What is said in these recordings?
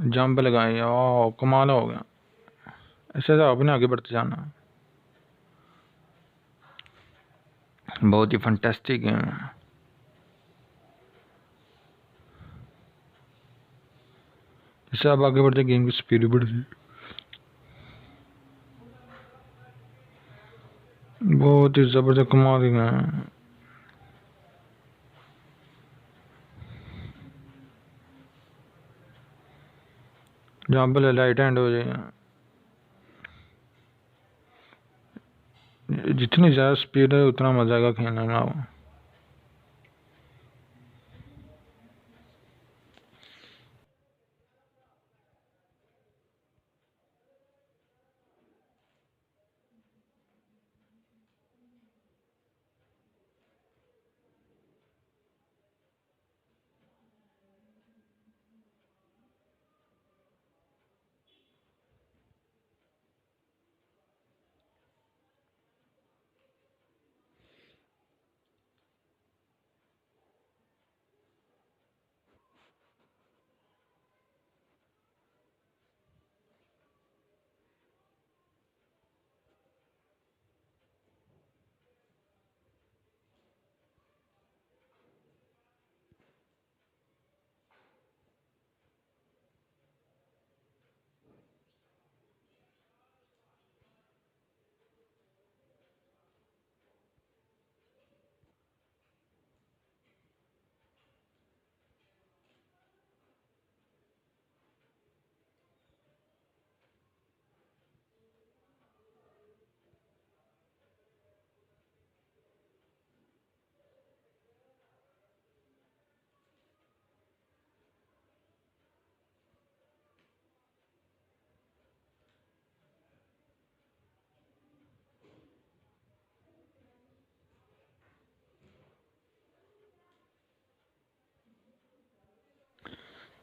Jump लगाई, ओह कमाल हो गया। ऐसे तो अपने आगे बढ़ते जाना। बहुत ही फंटेस्टिक गेम है। जैसे आप आगे बढ़ते गेम की स्पीड बढ़ती, बहुत ही जबरदस्त कमाल की गेम है। जहाँ पे लाइट एंड हो जाए, जितनी ज़्यादा स्पीड है उतना मजा आएगा खेलने में आपको।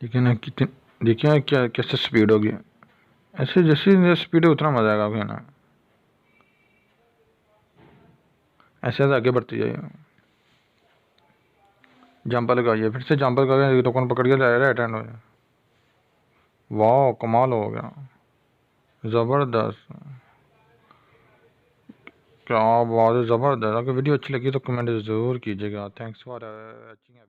देखिए ना कितने, देखिए ना क्या कैसे स्पीड होगी। ऐसे जैसे स्पीड है उतना मजा आएगा खेलना। ऐसे ऐसे आगे बढ़ती जाइए। जंपर लगाइए, फिर से जंपर करके टोकन पकड़ के जाएगा, अटेंड हो जाए। वाह कमाल हो गया, ज़बरदस्त। क्या बात है, ज़बरदस्त। अगर वीडियो अच्छी लगी तो कमेंट ज़रूर कीजिएगा। Thanks for watching.